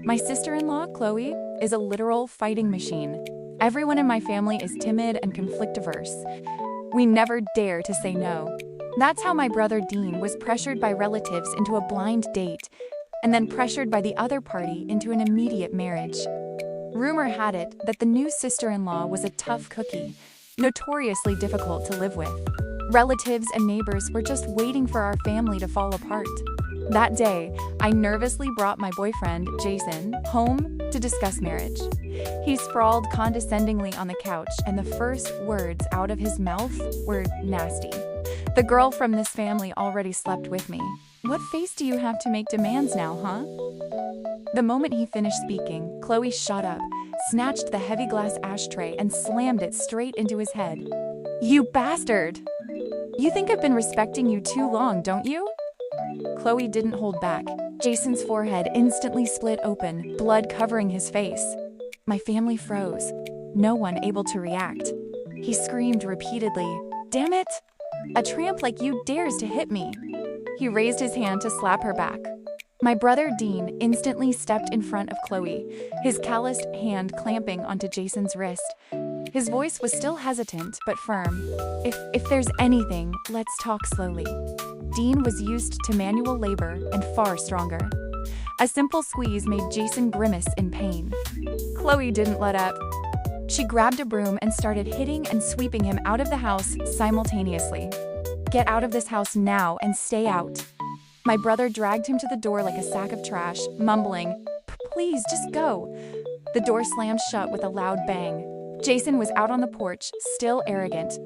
My sister-in-law, Chloe, is a literal fighting machine. Everyone in my family is timid and conflict-averse. We never dare to say no. That's how my brother Dean was pressured by relatives into a blind date, and then pressured by the other party into an immediate marriage. Rumor had it that the new sister-in-law was a tough cookie, notoriously difficult to live with. Relatives and neighbors were just waiting for our family to fall apart. That day, I nervously brought my boyfriend, Jason, home to discuss marriage. He sprawled condescendingly on the couch, and the first words out of his mouth were nasty. The girl from this family already slept with me. What face do you have to make demands now, huh? The moment he finished speaking, Chloe shot up, snatched the heavy glass ashtray, and slammed it straight into his head. You bastard! You think I've been respecting you too long, don't you? Chloe didn't hold back. Jason's forehead instantly split open, blood covering his face. My family froze, no one able to react. He screamed repeatedly, "Damn it! A tramp like you dares to hit me!" He raised his hand to slap her back. My brother Dean instantly stepped in front of Chloe, his calloused hand clamping onto Jason's wrist. His voice was still hesitant but firm. If there's anything, let's talk slowly." Dean was used to manual labor and far stronger. A simple squeeze made Jason grimace in pain. Chloe didn't let up. She grabbed a broom and started hitting and sweeping him out of the house simultaneously. "Get out of this house now and stay out." My brother dragged him to the door like a sack of trash, mumbling, "Please, just go." The door slammed shut with a loud bang. Jason was out on the porch, still arrogant.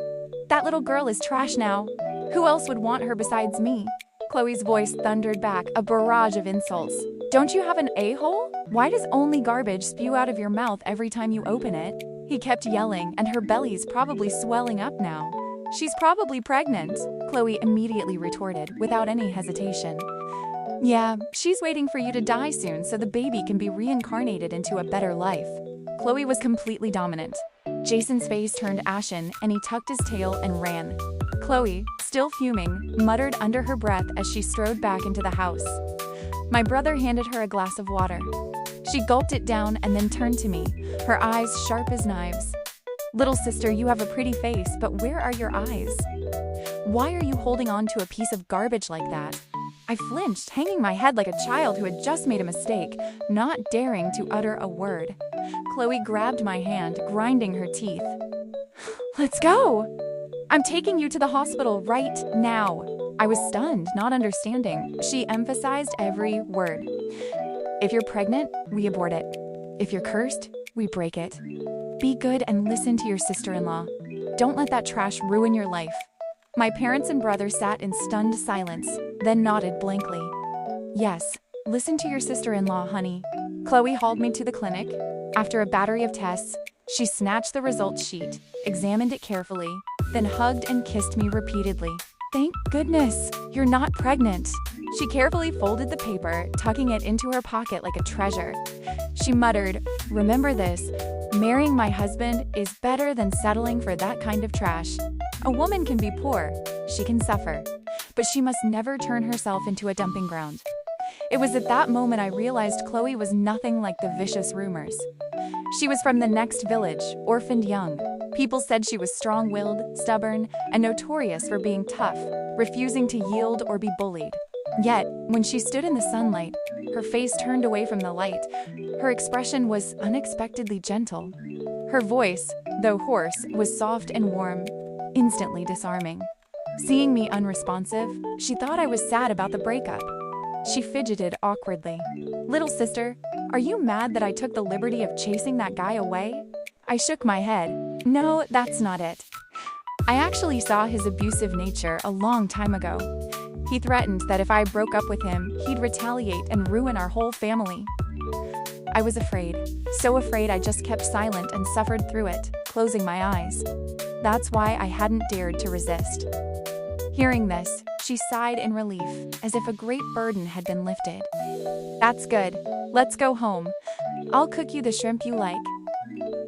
"That little girl is trash now. Who else would want her besides me?" Chloe's voice thundered back, a barrage of insults. "Don't you have an a-hole? Why does only garbage spew out of your mouth every time you open it?" He kept yelling, and her belly's probably swelling up now. "She's probably pregnant," Chloe immediately retorted, without any hesitation. "Yeah, she's waiting for you to die soon so the baby can be reincarnated into a better life." Chloe was completely dominant. Jason's face turned ashen, and he tucked his tail and ran. Chloe, still fuming, muttered under her breath as she strode back into the house. My brother handed her a glass of water. She gulped it down and then turned to me, her eyes sharp as knives. "Little sister, you have a pretty face, but where are your eyes? Why are you holding on to a piece of garbage like that?" I flinched, hanging my head like a child who had just made a mistake, not daring to utter a word. Chloe grabbed my hand, grinding her teeth. "Let's go! I'm taking you to the hospital right now." I was stunned, not understanding. She emphasized every word. "If you're pregnant, we abort it. If you're cursed, we break it. Be good and listen to your sister-in-law. Don't let that trash ruin your life." My parents and brother sat in stunned silence, then nodded blankly. "Yes, listen to your sister-in-law, honey." Chloe hauled me to the clinic. After a battery of tests, she snatched the results sheet, examined it carefully, then hugged and kissed me repeatedly. "Thank goodness, you're not pregnant." She carefully folded the paper, tucking it into her pocket like a treasure. She muttered, "Remember this, marrying my husband is better than settling for that kind of trash. A woman can be poor, she can suffer, but she must never turn herself into a dumping ground." It was at that moment I realized Chloe was nothing like the vicious rumors. She was from the next village, orphaned young. People said she was strong-willed, stubborn, and notorious for being tough, refusing to yield or be bullied. Yet, when she stood in the sunlight, her face turned away from the light, her expression was unexpectedly gentle. Her voice, though hoarse, was soft and warm, instantly disarming. Seeing me unresponsive, she thought I was sad about the breakup. She fidgeted awkwardly. "Little sister, are you mad that I took the liberty of chasing that guy away?" I shook my head. "No, that's not it. I actually saw his abusive nature a long time ago. He threatened that if I broke up with him, he'd retaliate and ruin our whole family." I was afraid, so afraid I just kept silent and suffered through it, closing my eyes. That's why I hadn't dared to resist. Hearing this, she sighed in relief, as if a great burden had been lifted. "That's good. Let's go home. I'll cook you the shrimp you like.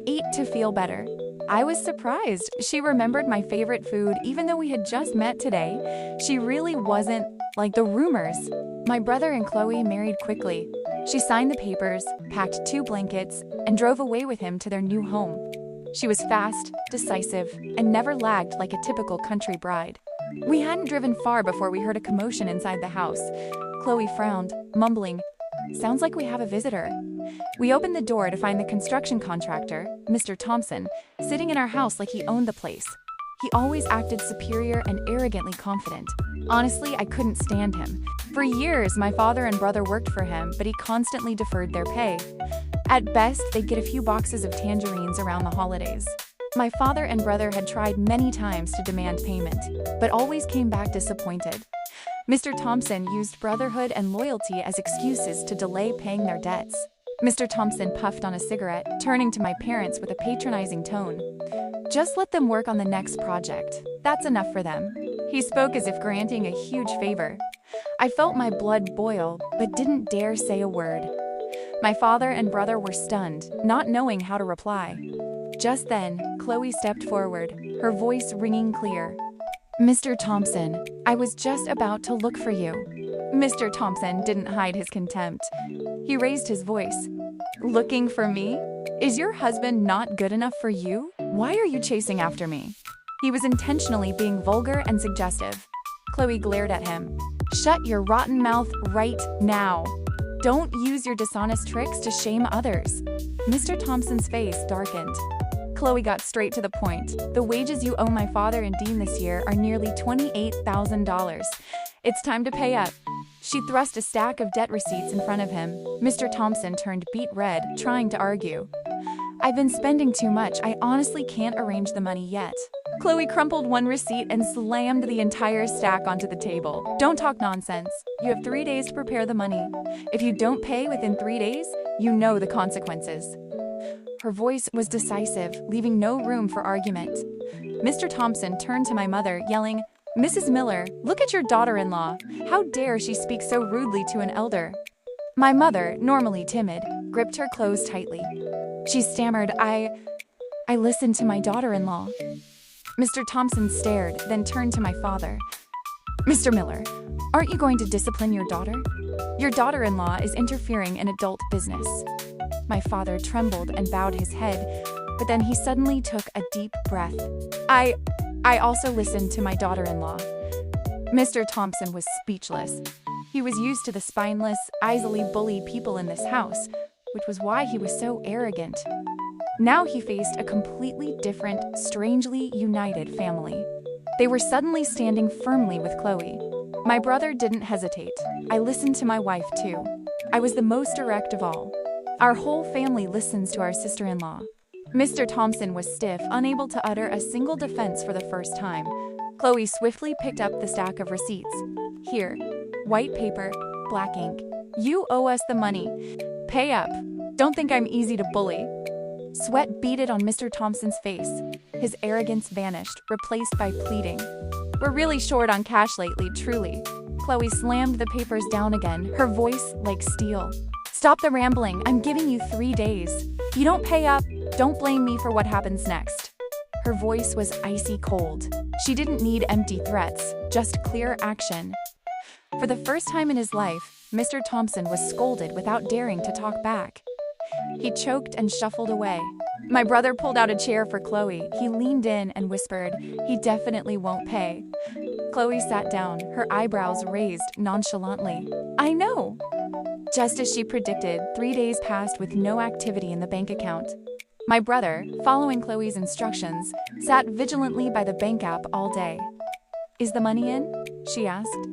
Eat to feel better." I was surprised. She remembered my favorite food even though we had just met today. She really wasn't like the rumors. My brother and Chloe married quickly. She signed the papers, packed 2 blankets, and drove away with him to their new home. She was fast, decisive, and never lagged like a typical country bride. We hadn't driven far before we heard a commotion inside the house. Chloe frowned, mumbling, "Sounds like we have a visitor." We opened the door to find the construction contractor, Mr. Thompson, sitting in our house like he owned the place. He always acted superior and arrogantly confident. Honestly, I couldn't stand him. For years, my father and brother worked for him, but he constantly deferred their pay. At best, they'd get a few boxes of tangerines around the holidays. My father and brother had tried many times to demand payment, but always came back disappointed. Mr. Thompson used brotherhood and loyalty as excuses to delay paying their debts. Mr. Thompson puffed on a cigarette, turning to my parents with a patronizing tone. "Just let them work on the next project. That's enough for them." He spoke as if granting a huge favor. I felt my blood boil, but didn't dare say a word. My father and brother were stunned, not knowing how to reply. Just then, Chloe stepped forward, her voice ringing clear. "Mr. Thompson, I was just about to look for you." Mr. Thompson didn't hide his contempt. He raised his voice. "Looking for me? Is your husband not good enough for you? Why are you chasing after me?" He was intentionally being vulgar and suggestive. Chloe glared at him. "Shut your rotten mouth right now. Don't use your dishonest tricks to shame others." Mr. Thompson's face darkened. Chloe got straight to the point. "The wages you owe my father and Dean this year are nearly $28,000. It's time to pay up." She thrust a stack of debt receipts in front of him. Mr. Thompson turned beet red, trying to argue. "I've been spending too much. I honestly can't arrange the money yet." Chloe crumpled one receipt and slammed the entire stack onto the table. "Don't talk nonsense. You have 3 days to prepare the money. If you don't pay within 3 days, you know the consequences." Her voice was decisive, leaving no room for argument. Mr. Thompson turned to my mother, yelling, "Mrs. Miller, look at your daughter-in-law. How dare she speak so rudely to an elder?" My mother, normally timid, gripped her clothes tightly. She stammered, I listened to my daughter-in-law." Mr. Thompson stared, then turned to my father. "Mr. Miller, aren't you going to discipline your daughter? Your daughter-in-law is interfering in adult business." My father trembled and bowed his head, but then he suddenly took a deep breath. I also listened to my daughter-in-law." Mr. Thompson was speechless. He was used to the spineless, easily bullied people in this house, which was why he was so arrogant. Now he faced a completely different, strangely united family. They were suddenly standing firmly with Chloe. My brother didn't hesitate. I listened to my wife too. I was the most direct of all. Our whole family listens to our sister-in-law. Mr. Thompson was stiff, unable to utter a single defense for the first time. Chloe swiftly picked up the stack of receipts. "Here, white paper, black ink. You owe us the money. Pay up. Don't think I'm easy to bully." Sweat beaded on Mr. Thompson's face. His arrogance vanished, replaced by pleading. "We're really short on cash lately, truly." Chloe slammed the papers down again, her voice like steel. "Stop the rambling. I'm giving you 3 days. You don't pay up, don't blame me for what happens next." Her voice was icy cold. She didn't need empty threats, just clear action. For the first time in his life, Mr. Thompson was scolded without daring to talk back. He choked and shuffled away. My brother pulled out a chair for Chloe. He leaned in and whispered, "He definitely won't pay." Chloe sat down, her eyebrows raised nonchalantly. "I know." Just as she predicted, 3 days passed with no activity in the bank account. My brother, following Chloe's instructions, sat vigilantly by the bank app all day. "Is the money in?" she asked.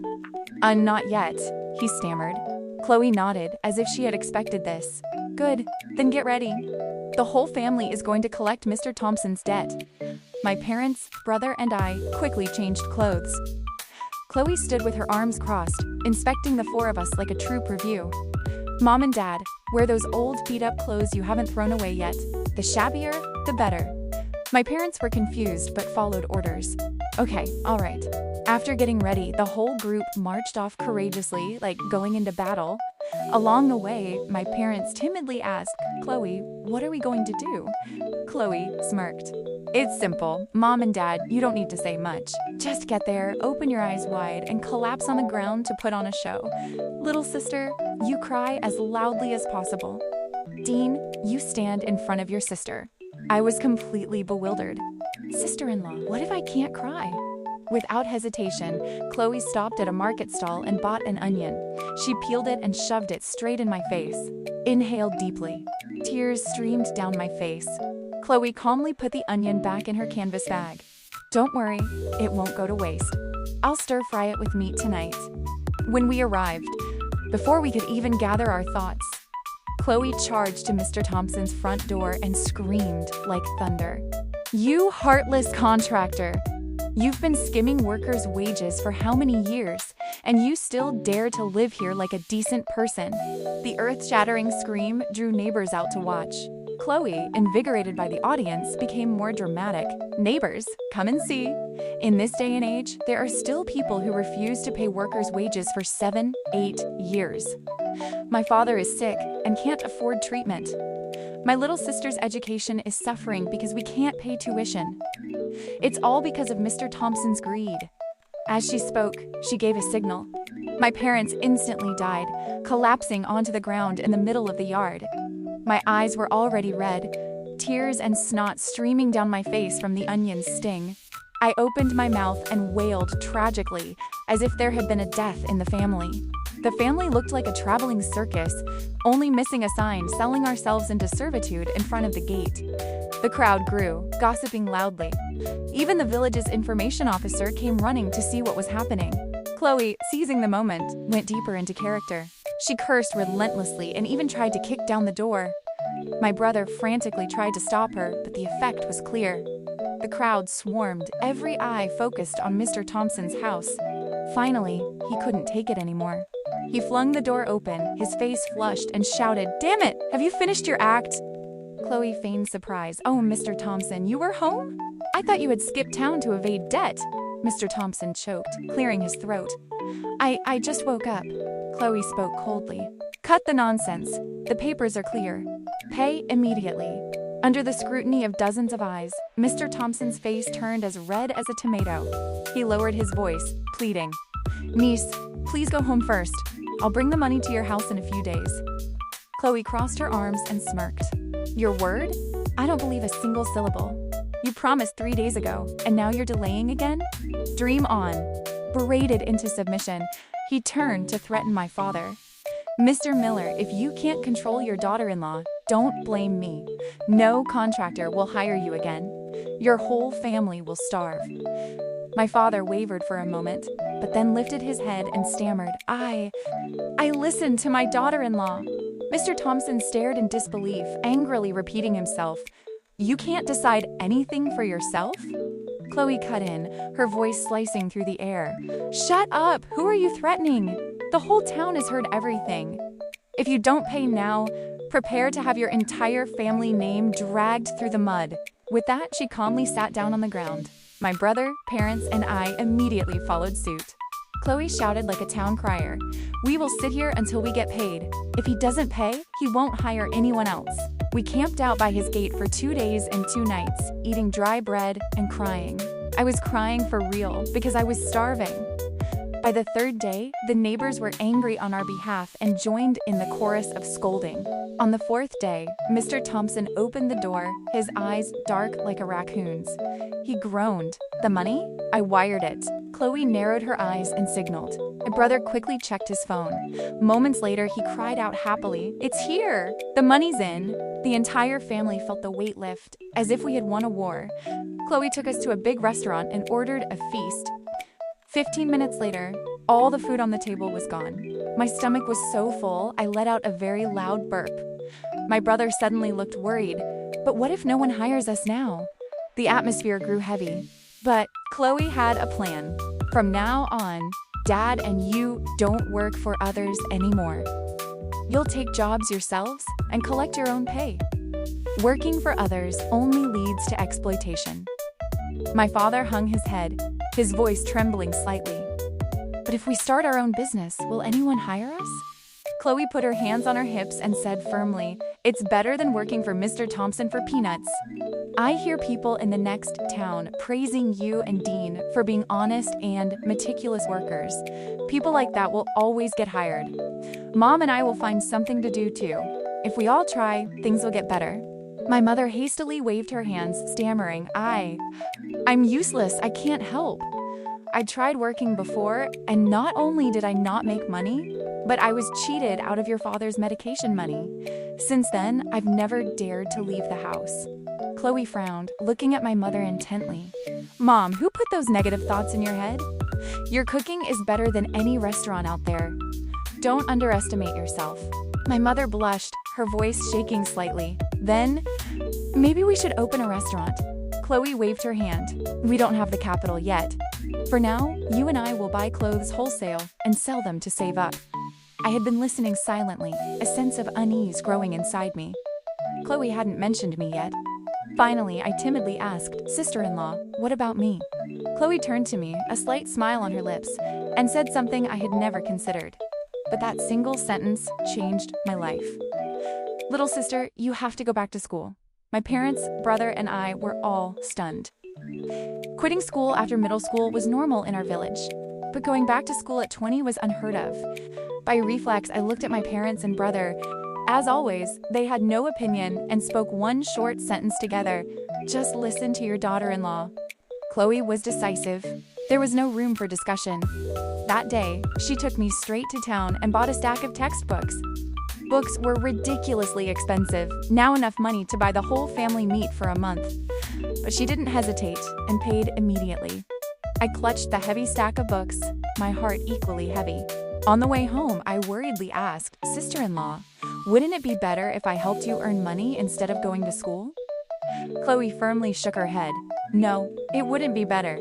Not yet," he stammered. Chloe nodded, as if she had expected this. "Good, then get ready. The whole family is going to collect Mr. Thompson's debt." My parents, brother, and I quickly changed clothes. Chloe stood with her arms crossed, inspecting the 4 of us like a troop review. "Mom and Dad, wear those old beat-up clothes you haven't thrown away yet. The shabbier, the better." My parents were confused but followed orders. "Okay, all right." After getting ready, the whole group marched off courageously, like going into battle. Along the way, my parents timidly asked, "Chloe, what are we going to do?" Chloe smirked. "It's simple. Mom and Dad, you don't need to say much. Just get there, open your eyes wide, and collapse on the ground to put on a show. Little sister, You cry as loudly as possible. Dean, you stand in front of your sister. I was completely bewildered. Sister-in-law, what if I can't cry? Without hesitation, Chloe stopped at a market stall and bought an onion. She peeled it and shoved it straight in my face. Inhaled deeply. Tears streamed down my face. Chloe calmly put the onion back in her canvas bag. Don't worry, it won't go to waste. I'll stir-fry it with meat tonight. When we arrived, before we could even gather our thoughts, Chloe charged to Mr. Thompson's front door and screamed like thunder. You heartless contractor! You've been skimming workers' wages for how many years, and you still dare to live here like a decent person? The earth-shattering scream drew neighbors out to watch. Chloe, invigorated by the audience, became more dramatic. Neighbors, come and see. In this day and age, there are still people who refuse to pay workers' wages for 7, 8 years. My father is sick and can't afford treatment. My little sister's education is suffering because we can't pay tuition. It's all because of Mr. Thompson's greed. As she spoke, she gave a signal. My parents instantly died, collapsing onto the ground in the middle of the yard. My eyes were already red, tears and snot streaming down my face from the onion's sting. I opened my mouth and wailed tragically, as if there had been a death in the family. The family looked like a traveling circus, only missing a sign selling ourselves into servitude in front of the gate. The crowd grew, gossiping loudly. Even the village's information officer came running to see what was happening. Chloe, seizing the moment, went deeper into character. She cursed relentlessly and even tried to kick down the door. My brother frantically tried to stop her, but the effect was clear. The crowd swarmed, every eye focused on Mr. Thompson's house. Finally, he couldn't take it anymore. He flung the door open, his face flushed, and shouted, "Damn it! Have you finished your act?" Chloe feigned surprise. "Oh, Mr. Thompson, you were home? I thought you had skipped town to evade debt." Mr. Thompson choked, clearing his throat. I just woke up." Chloe spoke coldly. "Cut the nonsense. The papers are clear. Pay immediately." Under the scrutiny of dozens of eyes, Mr. Thompson's face turned as red as a tomato. He lowered his voice, pleading, "Niece, please go home first. I'll bring the money to your house in a few days." Chloe crossed her arms and smirked. "Your word? I don't believe a single syllable. You promised 3 days ago, and now you're delaying again? Dream on." Berated into submission, he turned to threaten my father. "Mr. Miller, if you can't control your daughter-in-law, don't blame me. No contractor will hire you again. Your whole family will starve." My father wavered for a moment, but then lifted his head and stammered, I listened to my daughter-in-law." Mr. Thompson stared in disbelief, angrily repeating himself, "You can't decide anything for yourself?" Chloe cut in, her voice slicing through the air. "Shut up! Who are you threatening? The whole town has heard everything. If you don't pay now, prepare to have your entire family name dragged through the mud." With that, she calmly sat down on the ground. My brother, parents, and I immediately followed suit. Chloe shouted like a town crier, "We will sit here until we get paid. If he doesn't pay, he won't hire anyone else." We camped out by his gate for 2 days and 2 nights, eating dry bread and crying. I was crying for real because I was starving. By the 3rd day, the neighbors were angry on our behalf and joined in the chorus of scolding. On the 4th day, Mr. Thompson opened the door, his eyes dark like a raccoon's. He groaned. "The money? I wired it." Chloe narrowed her eyes and signaled. My brother quickly checked his phone. Moments later, he cried out happily, "It's here! The money's in!" The entire family felt the weight lift, as if we had won a war. Chloe took us to a big restaurant and ordered a feast. 15 minutes later, all the food on the table was gone. My stomach was so full, I let out a very loud burp. My brother suddenly looked worried. "But what if no one hires us now?" The atmosphere grew heavy. But Chloe had a plan. "From now on, Dad and you don't work for others anymore. You'll take jobs yourselves and collect your own pay. Working for others only leads to exploitation." My father hung his head, his voice trembling slightly. "But if we start our own business, will anyone hire us?" Chloe put her hands on her hips and said firmly, "It's better than working for Mr. Thompson for peanuts. I hear people in the next town praising you and Dean for being honest and meticulous workers. People like that will always get hired. Mom and I will find something to do too. If we all try, things will get better. My mother hastily waved her hands, stammering, I'm useless, I can't help. I tried working before, and not only did I not make money, but I was cheated out of your father's medication money. Since then, I've never dared to leave the house. Chloe frowned, looking at my mother intently. Mom, who put those negative thoughts in your head? Your cooking is better than any restaurant out there. Don't underestimate yourself. My mother blushed, her voice shaking slightly. Then, maybe we should open a restaurant. Chloe waved her hand. We don't have the capital yet. For now, you and I will buy clothes wholesale and sell them to save up. I had been listening silently, a sense of unease growing inside me. Chloe hadn't mentioned me yet. Finally, I timidly asked, Sister-in-law, what about me? Chloe turned to me, a slight smile on her lips, and said something I had never considered. But that single sentence changed my life. Little sister, you have to go back to school. My parents, brother, and I were all stunned. Quitting school after middle school was normal in our village, but going back to school at 20 was unheard of. By reflex, I looked at my parents and brother. As always, they had no opinion and spoke one short sentence together. Just listen to your daughter-in-law. Chloe was decisive. There was no room for discussion. That day, she took me straight to town and bought a stack of textbooks. Books were ridiculously expensive, now enough money to buy the whole family meat for a month. But she didn't hesitate and paid immediately. I clutched the heavy stack of books, my heart equally heavy. On the way home, I worriedly asked, Sister-in-law, wouldn't it be better if I helped you earn money instead of going to school? Chloe firmly shook her head. No, it wouldn't be better.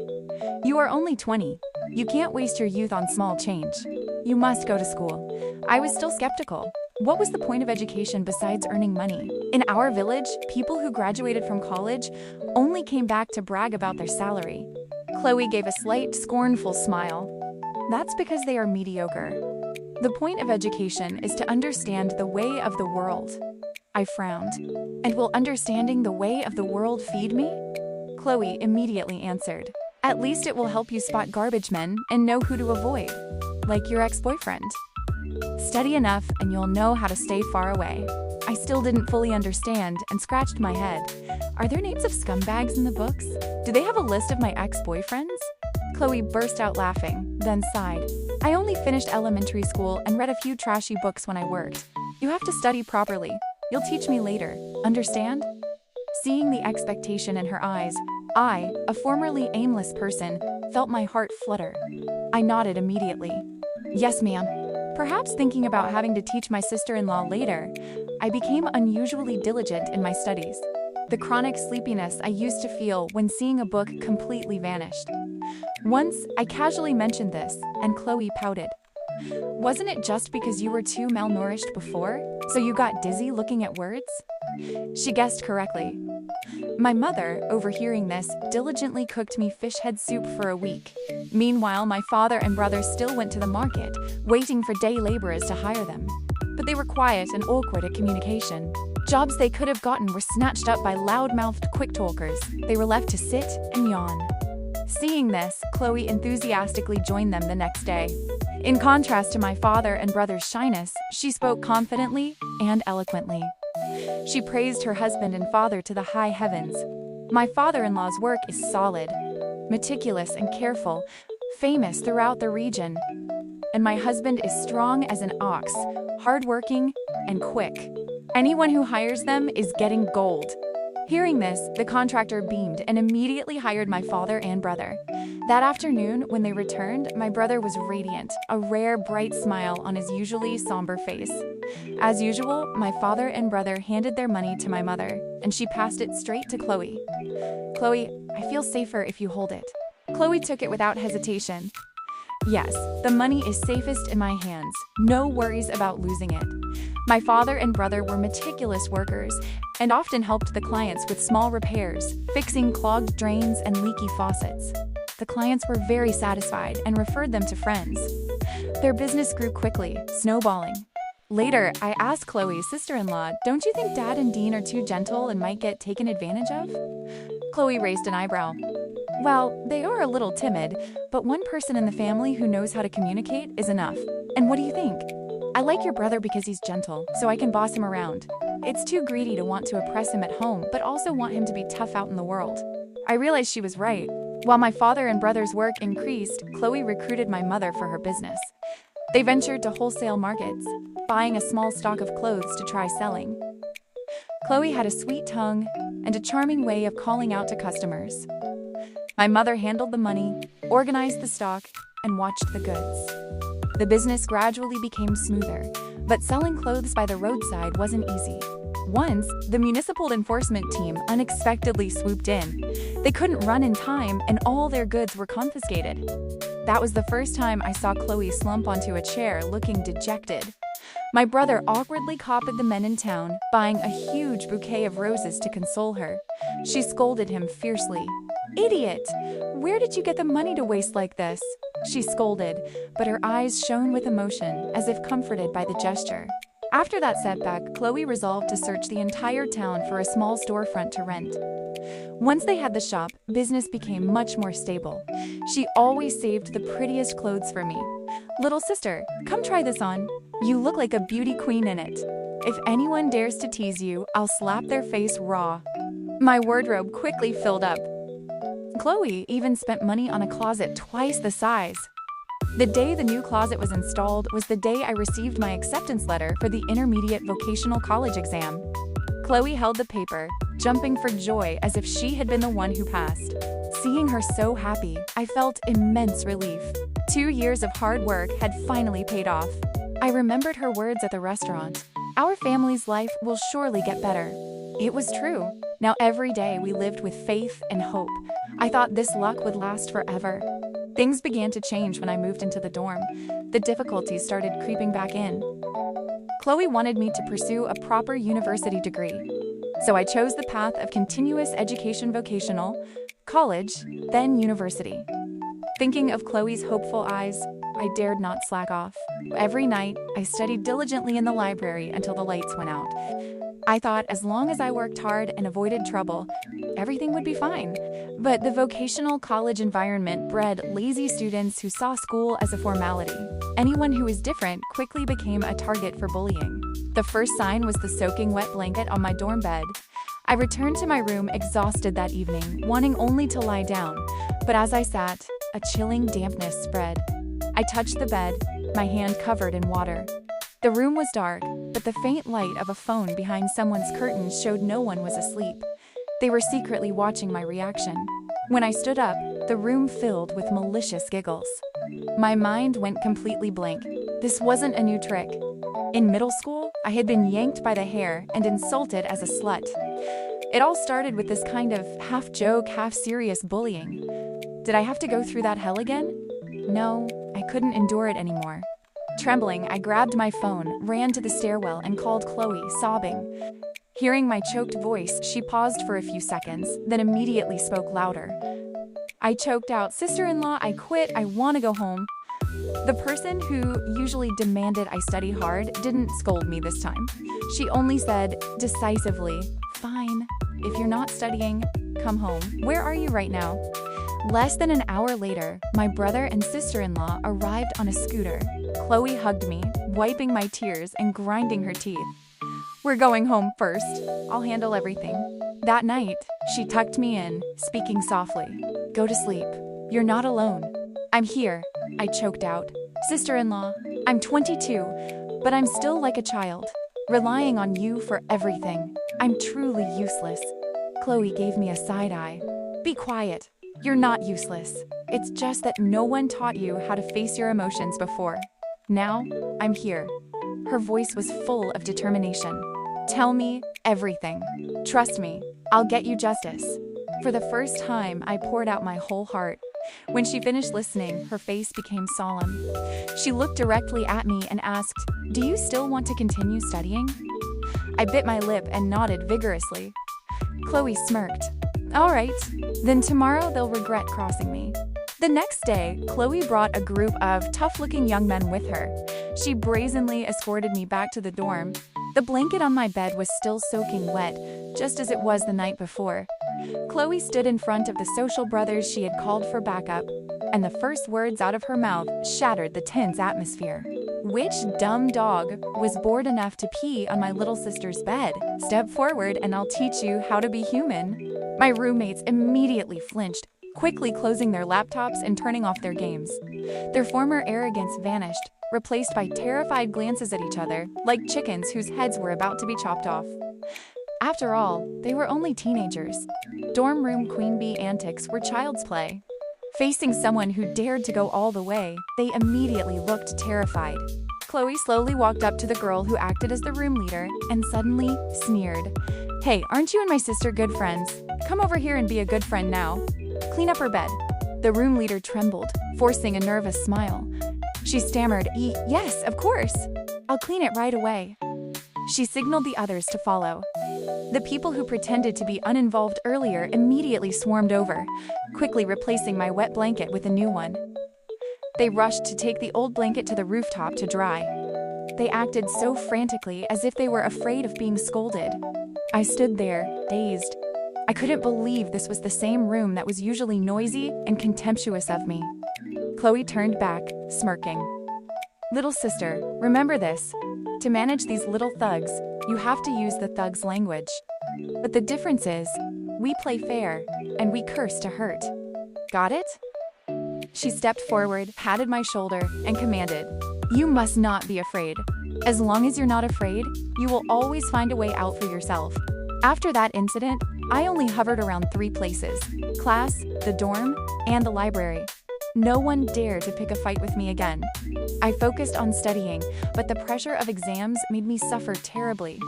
You are only 20. You can't waste your youth on small change. You must go to school. I was still skeptical. What was the point of education besides earning money? In our village, people who graduated from college only came back to brag about their salary. Chloe gave a slight, scornful smile. That's because they are mediocre. The point of education is to understand the way of the world. I frowned. And will understanding the way of the world feed me? Chloe immediately answered. At least it will help you spot garbage men and know who to avoid. Like your ex-boyfriend. Study enough and you'll know how to stay far away. I still didn't fully understand and scratched my head. Are there names of scumbags in the books? Do they have a list of my ex-boyfriends? Chloe burst out laughing, then sighed. I only finished elementary school and read a few trashy books when I worked. You have to study properly. You'll teach me later. Understand? Seeing the expectation in her eyes, I, a formerly aimless person, felt my heart flutter. I nodded immediately. Yes, ma'am. Perhaps thinking about having to teach my sister-in-law later, I became unusually diligent in my studies. The chronic sleepiness I used to feel when seeing a book completely vanished. Once, I casually mentioned this, and Chloe pouted. Wasn't it just because you were too malnourished before, so you got dizzy looking at words? She guessed correctly. My mother, overhearing this, diligently cooked me fish head soup for a week. Meanwhile, my father and brother still went to the market, waiting for day laborers to hire them. But they were quiet and awkward at communication. Jobs they could have gotten were snatched up by loud-mouthed quick-talkers. They were left to sit and yawn. Seeing this, Chloe enthusiastically joined them the next day. In contrast to my father and brother's shyness, she spoke confidently and eloquently. She praised her husband and father to the high heavens. My father-in-law's work is solid, meticulous and careful, famous throughout the region. And my husband is strong as an ox, hardworking and quick. Anyone who hires them is getting gold. Hearing this, the contractor beamed and immediately hired my father and brother. That afternoon, when they returned, my brother was radiant, a rare, bright smile on his usually somber face. As usual, my father and brother handed their money to my mother, and she passed it straight to Chloe. Chloe, I feel safer if you hold it. Chloe took it without hesitation. Yes, the money is safest in my hands. No worries about losing it. My father and brother were meticulous workers and often helped the clients with small repairs, fixing clogged drains and leaky faucets. The clients were very satisfied and referred them to friends. Their business grew quickly, snowballing. Later, I asked Chloe's sister-in-law, don't you think Dad and Dean are too gentle and might get taken advantage of? Chloe raised an eyebrow. Well, they are a little timid, but one person in the family who knows how to communicate is enough. And what do you think? I like your brother because he's gentle, so I can boss him around. It's too greedy to want to oppress him at home, but also want him to be tough out in the world. I realized she was right. While my father and brother's work increased, Chloe recruited my mother for her business. They ventured to wholesale markets, buying a small stock of clothes to try selling. Chloe had a sweet tongue and a charming way of calling out to customers. My mother handled the money, organized the stock, and watched the goods. The business gradually became smoother, but selling clothes by the roadside wasn't easy. Once, the municipal enforcement team unexpectedly swooped in. They couldn't run in time, and all their goods were confiscated. That was the first time I saw Chloe slump onto a chair looking dejected. My brother awkwardly copied the men in town, buying a huge bouquet of roses to console her. She scolded him fiercely. "Idiot! Where did you get the money to waste like this?" She scolded, but her eyes shone with emotion, as if comforted by the gesture. After that setback, Chloe resolved to search the entire town for a small storefront to rent. Once they had the shop, business became much more stable. She always saved the prettiest clothes for me. "Little sister, come try this on. You look like a beauty queen in it. If anyone dares to tease you, I'll slap their face raw." My wardrobe quickly filled up. Chloe even spent money on a closet twice the size. The day the new closet was installed was the day I received my acceptance letter for the intermediate vocational college exam. Chloe held the paper, jumping for joy as if she had been the one who passed. Seeing her so happy, I felt immense relief. 2 years of hard work had finally paid off. I remembered her words at the restaurant. "Our family's life will surely get better." It was true. Now every day we lived with faith and hope. I thought this luck would last forever. Things began to change when I moved into the dorm. The difficulties started creeping back in. Chloe wanted me to pursue a proper university degree. So I chose the path of continuous education vocational, college, then university. Thinking of Chloe's hopeful eyes, I dared not slack off. Every night, I studied diligently in the library until the lights went out. I thought as long as I worked hard and avoided trouble, everything would be fine. But the vocational college environment bred lazy students who saw school as a formality. Anyone who was different quickly became a target for bullying. The first sign was the soaking wet blanket on my dorm bed. I returned to my room exhausted that evening, wanting only to lie down. But as I sat, a chilling dampness spread. I touched the bed, my hand covered in water. The room was dark, but the faint light of a phone behind someone's curtains showed no one was asleep. They were secretly watching my reaction. When I stood up, the room filled with malicious giggles. My mind went completely blank. This wasn't a new trick. In middle school, I had been yanked by the hair and insulted as a slut. It all started with this kind of half-joke, half-serious bullying. Did I have to go through that hell again? No, I couldn't endure it anymore. Trembling, I grabbed my phone, ran to the stairwell, and called Chloe, sobbing. Hearing my choked voice, she paused for a few seconds, then immediately spoke louder. I choked out, "Sister-in-law, I quit, I want to go home." The person who usually demanded I study hard didn't scold me this time. She only said, decisively, "Fine, if you're not studying, come home. Where are you right now?" Less than an hour later, my brother and sister-in-law arrived on a scooter. Chloe hugged me, wiping my tears and grinding her teeth. "We're going home first. I'll handle everything." That night, she tucked me in, speaking softly. "Go to sleep. You're not alone." "I'm here," I choked out. "Sister-in-law, I'm 22, but I'm still like a child, relying on you for everything. I'm truly useless." Chloe gave me a side eye. "Be quiet. You're not useless. It's just that no one taught you how to face your emotions before. Now, I'm here." Her voice was full of determination. "Tell me everything. Trust me, I'll get you justice." For the first time, I poured out my whole heart. When she finished listening, her face became solemn. She looked directly at me and asked, "Do you still want to continue studying?" I bit my lip and nodded vigorously. Chloe smirked. "All right, then tomorrow they'll regret crossing me." The next day, Chloe brought a group of tough-looking young men with her. She brazenly escorted me back to the dorm. The blanket on my bed was still soaking wet, just as it was the night before. Chloe stood in front of the social brothers she had called for backup, and the first words out of her mouth shattered the tense atmosphere. Which dumb dog was bored enough to pee on my little sister's bed? Step forward and I'll teach you how to be human. My roommates immediately flinched, quickly closing their laptops and turning off their games. Their former arrogance vanished, replaced by terrified glances at each other, like chickens whose heads were about to be chopped off. After all, they were only teenagers. Dorm room queen bee antics were child's play. Facing someone who dared to go all the way, they immediately looked terrified. Chloe slowly walked up to the girl who acted as the room leader and suddenly sneered. "Hey, aren't you and my sister good friends? Come over here and be a good friend now. Clean up her bed." The room leader trembled, forcing a nervous smile. She stammered, "Yes, of course. I'll clean it right away." She signaled the others to follow. The people who pretended to be uninvolved earlier immediately swarmed over, quickly replacing my wet blanket with a new one. They rushed to take the old blanket to the rooftop to dry. They acted so frantically as if they were afraid of being scolded. I stood there, dazed. I couldn't believe this was the same room that was usually noisy and contemptuous of me. Chloe turned back, smirking. "Little sister, remember this. To manage these little thugs, you have to use the thug's language. But the difference is, we play fair, and we curse to hurt. Got it?" She stepped forward, patted my shoulder, and commanded, "You must not be afraid. As long as you're not afraid, you will always find a way out for yourself." After that incident, I only hovered around 3 places: class, the dorm, and the library. No one dared to pick a fight with me again. I focused on studying, but the pressure of exams made me suffer terribly.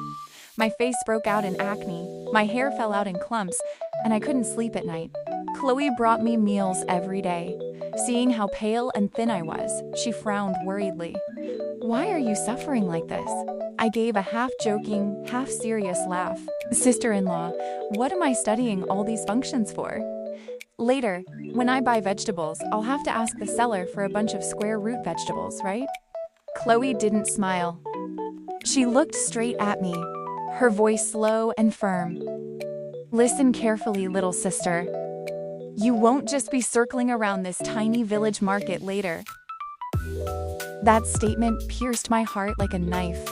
My face broke out in acne, my hair fell out in clumps, and I couldn't sleep at night. Chloe brought me meals every day. Seeing how pale and thin I was, she frowned worriedly. "Why are you suffering like this?" I gave a half-joking, half-serious laugh. "Sister-in-law, what am I studying all these functions for? Later, when I buy vegetables, I'll have to ask the seller for a bunch of square root vegetables, right?" Chloe didn't smile. She looked straight at me, her voice slow and firm. "Listen carefully, little sister. You won't just be circling around this tiny village market later." That statement pierced my heart like a knife,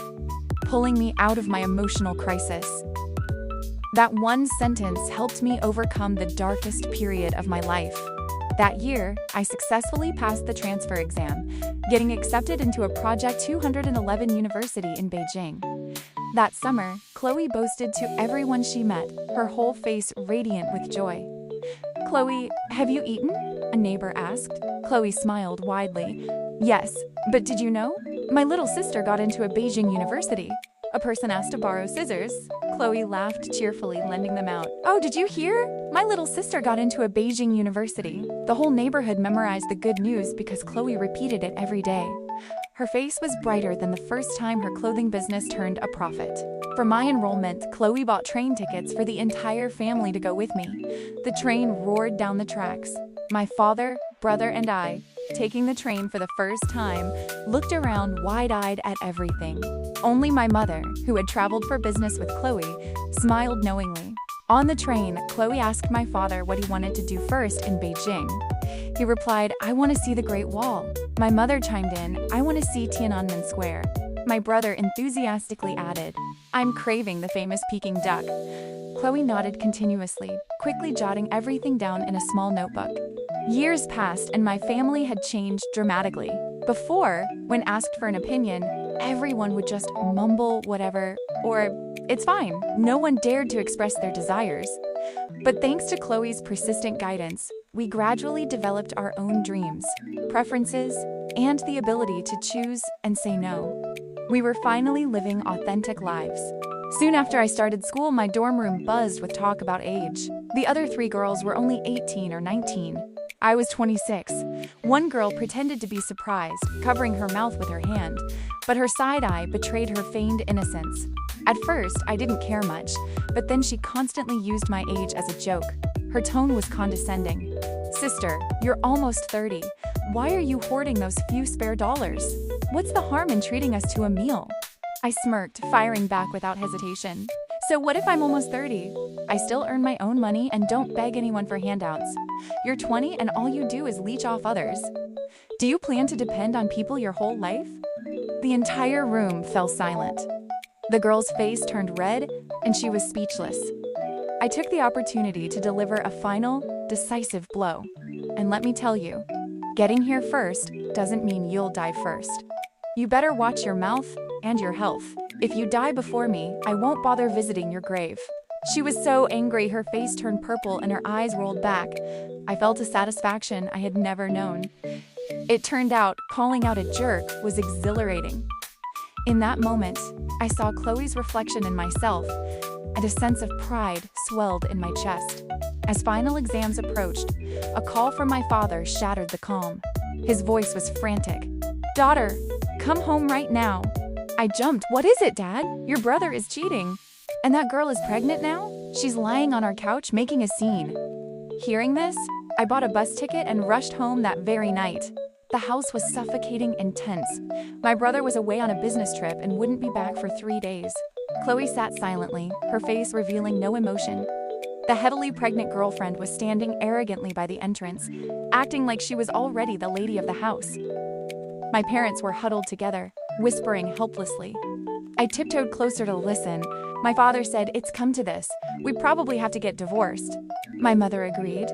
pulling me out of my emotional crisis. That one sentence helped me overcome the darkest period of my life. That year, I successfully passed the transfer exam, getting accepted into a Project 211 university in Beijing. That summer, Chloe boasted to everyone she met, her whole face radiant with joy. "Chloe, have you eaten?" a neighbor asked. Chloe smiled widely. "Yes, but did you know? My little sister got into a Beijing university." A person asked to borrow scissors. Chloe laughed cheerfully, lending them out. "Oh, did you hear? My little sister got into a Beijing university." The whole neighborhood memorized the good news because Chloe repeated it every day. Her face was brighter than the first time her clothing business turned a profit. For my enrollment, Chloe bought train tickets for the entire family to go with me. The train roared down the tracks. My father, brother, and I, taking the train for the first time, looked around wide-eyed at everything. Only my mother, who had traveled for business with Chloe, smiled knowingly. On the train, Chloe asked my father what he wanted to do first in Beijing. He replied, "I want to see the Great Wall." My mother chimed in, "I want to see Tiananmen Square." My brother enthusiastically added, "I'm craving the famous Peking duck." Chloe nodded continuously, quickly jotting everything down in a small notebook. Years passed and my family had changed dramatically. Before, when asked for an opinion, everyone would just mumble whatever, or "It's fine." No one dared to express their desires. But thanks to Chloe's persistent guidance, we gradually developed our own dreams, preferences, and the ability to choose and say no. We were finally living authentic lives. Soon after I started school, my dorm room buzzed with talk about age. The other 3 girls were only 18 or 19. I was 26. One girl pretended to be surprised, covering her mouth with her hand, but her side eye betrayed her feigned innocence. At first, I didn't care much, but then she constantly used my age as a joke. Her tone was condescending. "Sister, you're almost 30. Why are you hoarding those few spare dollars? What's the harm in treating us to a meal?" I smirked, firing back without hesitation. "So what if I'm almost 30? I still earn my own money and don't beg anyone for handouts. You're 20 and all you do is leech off others. Do you plan to depend on people your whole life?" The entire room fell silent. The girl's face turned red, and she was speechless. I took the opportunity to deliver a final, decisive blow. And let me tell you, getting here first doesn't mean you'll die first. You better watch your mouth and your health. If you die before me, I won't bother visiting your grave. She was so angry her face turned purple and her eyes rolled back. I felt a satisfaction I had never known. It turned out calling out a jerk was exhilarating. In that moment, I saw Chloe's reflection in myself, and a sense of pride swelled in my chest. As final exams approached, a call from my father shattered the calm. His voice was frantic. "Daughter, come home right now." I jumped. "What is it, Dad? Your brother is cheating. And that girl is pregnant now? She's lying on our couch making a scene." Hearing this, I bought a bus ticket and rushed home that very night. The house was suffocating and tense. My brother was away on a business trip and wouldn't be back for 3 days. Chloe sat silently, her face revealing no emotion. The heavily pregnant girlfriend was standing arrogantly by the entrance, acting like she was already the lady of the house. My parents were huddled together, whispering helplessly. I tiptoed closer to listen. My father said, "It's come to this. We probably have to get divorced." My mother agreed.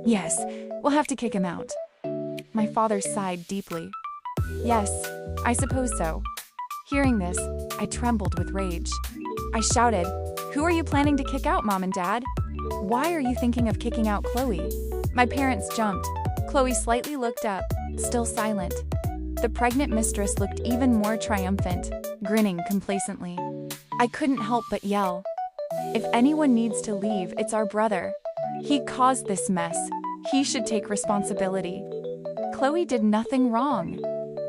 "Yes, we'll have to kick him out." My father sighed deeply. "Yes, I suppose so." Hearing this, I trembled with rage. I shouted, "Who are you planning to kick out, Mom and Dad? Why are you thinking of kicking out Chloe?" My parents jumped. Chloe slightly looked up, still silent. The pregnant mistress looked even more triumphant, grinning complacently. I couldn't help but yell. "If anyone needs to leave, it's our brother. He caused this mess. He should take responsibility." Chloe did nothing wrong.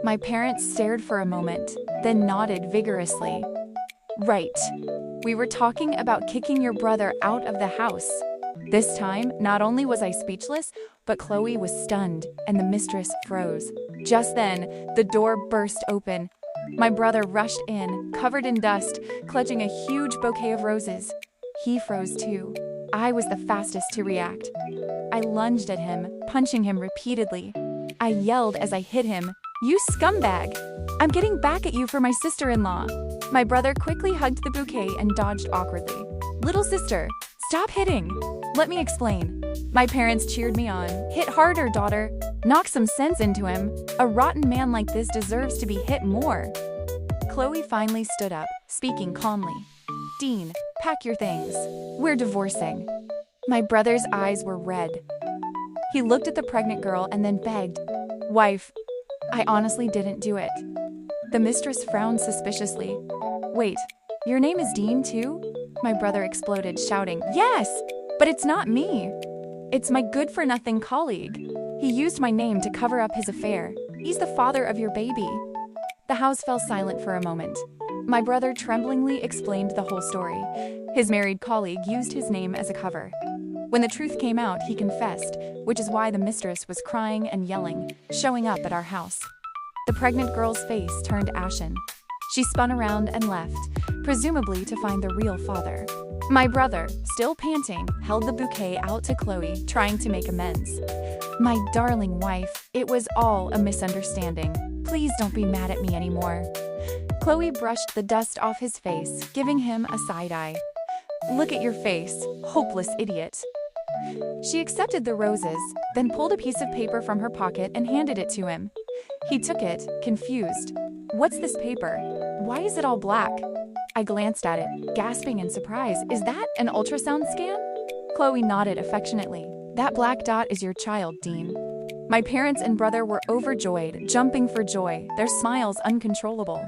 My parents stared for a moment, then nodded vigorously. "Right. We were talking about kicking your brother out of the house." This time, not only was I speechless, but Chloe was stunned, and the mistress froze. Just then, the door burst open. My brother rushed in, covered in dust, clutching a huge bouquet of roses. He froze too. I was the fastest to react. I lunged at him, punching him repeatedly. I yelled as I hit him, "You scumbag! I'm getting back at you for my sister-in-law." My brother quickly hugged the bouquet and dodged awkwardly. "Little sister, stop hitting. Let me explain." My parents cheered me on. "Hit harder, daughter. Knock some sense into him. A rotten man like this deserves to be hit more." Chloe finally stood up, speaking calmly. "Dean, pack your things. We're divorcing." My brother's eyes were red. He looked at the pregnant girl and then begged, "Wife, I honestly didn't do it." The mistress frowned suspiciously. "Wait, your name is Dean too?" My brother exploded, shouting, "Yes, but it's not me. It's my good-for-nothing colleague. He used my name to cover up his affair. He's the father of your baby." The house fell silent for a moment. My brother tremblingly explained the whole story. His married colleague used his name as a cover. When the truth came out, he confessed, which is why the mistress was crying and yelling, showing up at our house. The pregnant girl's face turned ashen. She spun around and left, presumably to find the real father. My brother, still panting, held the bouquet out to Chloe, trying to make amends. "My darling wife, it was all a misunderstanding. Please don't be mad at me anymore." Chloe brushed the dust off his face, giving him a side eye. "Look at your face, hopeless idiot." She accepted the roses, then pulled a piece of paper from her pocket and handed it to him. He took it, confused. "What's this paper? Why is it all black?" I glanced at it, gasping in surprise. "Is that an ultrasound scan?" Chloe nodded affectionately. "That black dot is your child, Dean." My parents and brother were overjoyed, jumping for joy, their smiles uncontrollable.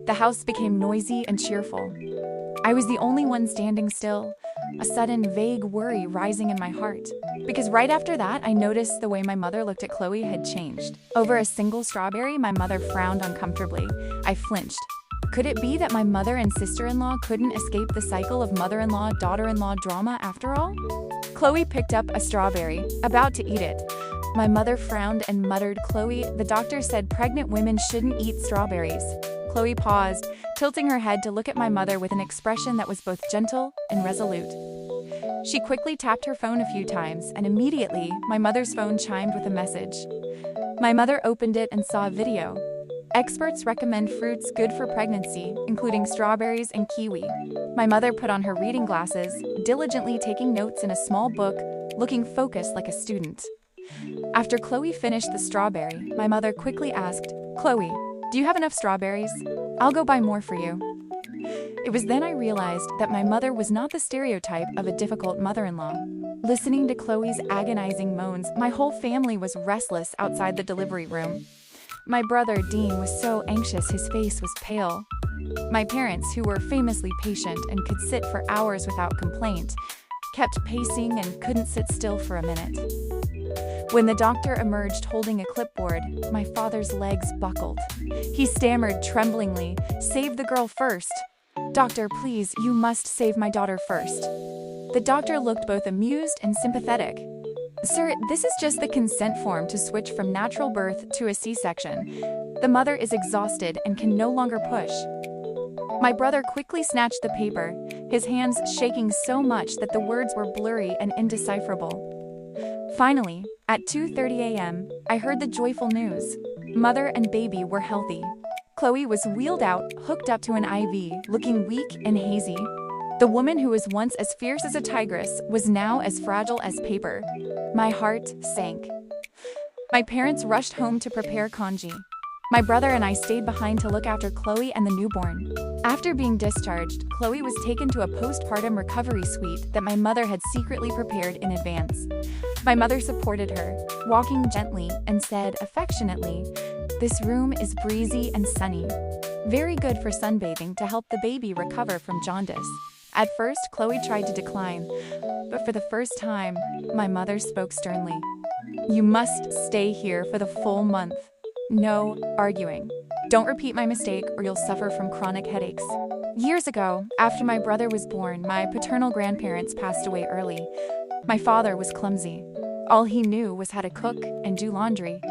The house became noisy and cheerful. I was the only one standing still, a sudden vague worry rising in my heart. Because right after that, I noticed the way my mother looked at Chloe had changed. Over a single strawberry, my mother frowned uncomfortably. I flinched. Could it be that my mother and sister-in-law couldn't escape the cycle of mother-in-law, daughter-in-law drama after all? Chloe picked up a strawberry, about to eat it. My mother frowned and muttered, "Chloe, the doctor said pregnant women shouldn't eat strawberries." Chloe paused, tilting her head to look at my mother with an expression that was both gentle and resolute. She quickly tapped her phone a few times, and immediately, my mother's phone chimed with a message. My mother opened it and saw a video. Experts recommend fruits good for pregnancy, including strawberries and kiwi. My mother put on her reading glasses, diligently taking notes in a small book, looking focused like a student. After Chloe finished the strawberry, my mother quickly asked, "Chloe, do you have enough strawberries? I'll go buy more for you." It was then I realized that my mother was not the stereotype of a difficult mother-in-law. Listening to Chloe's agonizing moans, my whole family was restless outside the delivery room. My brother, Dean, was so anxious his face was pale. My parents, who were famously patient and could sit for hours without complaint, kept pacing and couldn't sit still for a minute. When the doctor emerged holding a clipboard, my father's legs buckled. He stammered tremblingly, "Save the girl first. Doctor, please, you must save my daughter first." The doctor looked both amused and sympathetic. "Sir, this is just the consent form to switch from natural birth to a C-section. The mother is exhausted and can no longer push." My brother quickly snatched the paper, his hands shaking so much that the words were blurry and indecipherable. Finally, at 2:30 a.m., I heard the joyful news. Mother and baby were healthy. Chloe was wheeled out, hooked up to an IV, looking weak and hazy. The woman who was once as fierce as a tigress was now as fragile as paper. My heart sank. My parents rushed home to prepare congee. My brother and I stayed behind to look after Chloe and the newborn. After being discharged, Chloe was taken to a postpartum recovery suite that my mother had secretly prepared in advance. My mother supported her, walking gently, and said affectionately, "This room is breezy and sunny. Very good for sunbathing to help the baby recover from jaundice." At first, Chloe tried to decline, but for the first time, my mother spoke sternly. "You must stay here for the full month. No arguing. Don't repeat my mistake or you'll suffer from chronic headaches." Years ago, after my brother was born, my paternal grandparents passed away early. My father was clumsy. All he knew was how to cook and do laundry,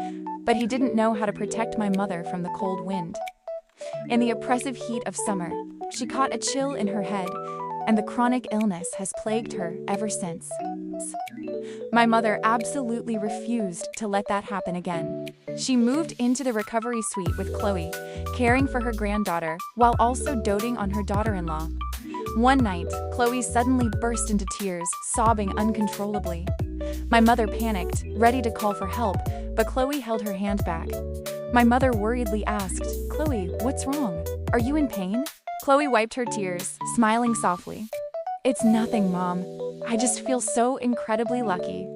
but he didn't know how to protect my mother from the cold wind. In the oppressive heat of summer, she caught a chill in her head, and the chronic illness has plagued her ever since. My mother absolutely refused to let that happen again. She moved into the recovery suite with Chloe, caring for her granddaughter while also doting on her daughter-in-law. One night, Chloe suddenly burst into tears, sobbing uncontrollably. My mother panicked, ready to call for help, but Chloe held her hand back. My mother worriedly asked, "Chloe, what's wrong? Are you in pain?" Chloe wiped her tears, smiling softly. "It's nothing, Mom. I just feel so incredibly lucky."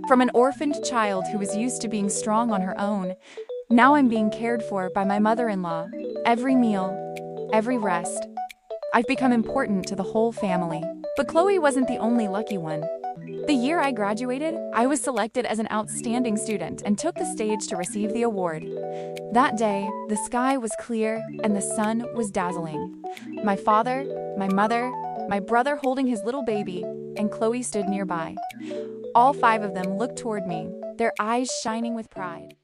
From an orphaned child who was used to being strong on her own, now I'm being cared for by my mother-in-law. Every meal, every rest. I've become important to the whole family. But Chloe wasn't the only lucky one. The year I graduated, I was selected as an outstanding student and took the stage to receive the award. That day, the sky was clear and the sun was dazzling. My father, my mother, my brother holding his little baby, and Chloe stood nearby. All five of them looked toward me, their eyes shining with pride.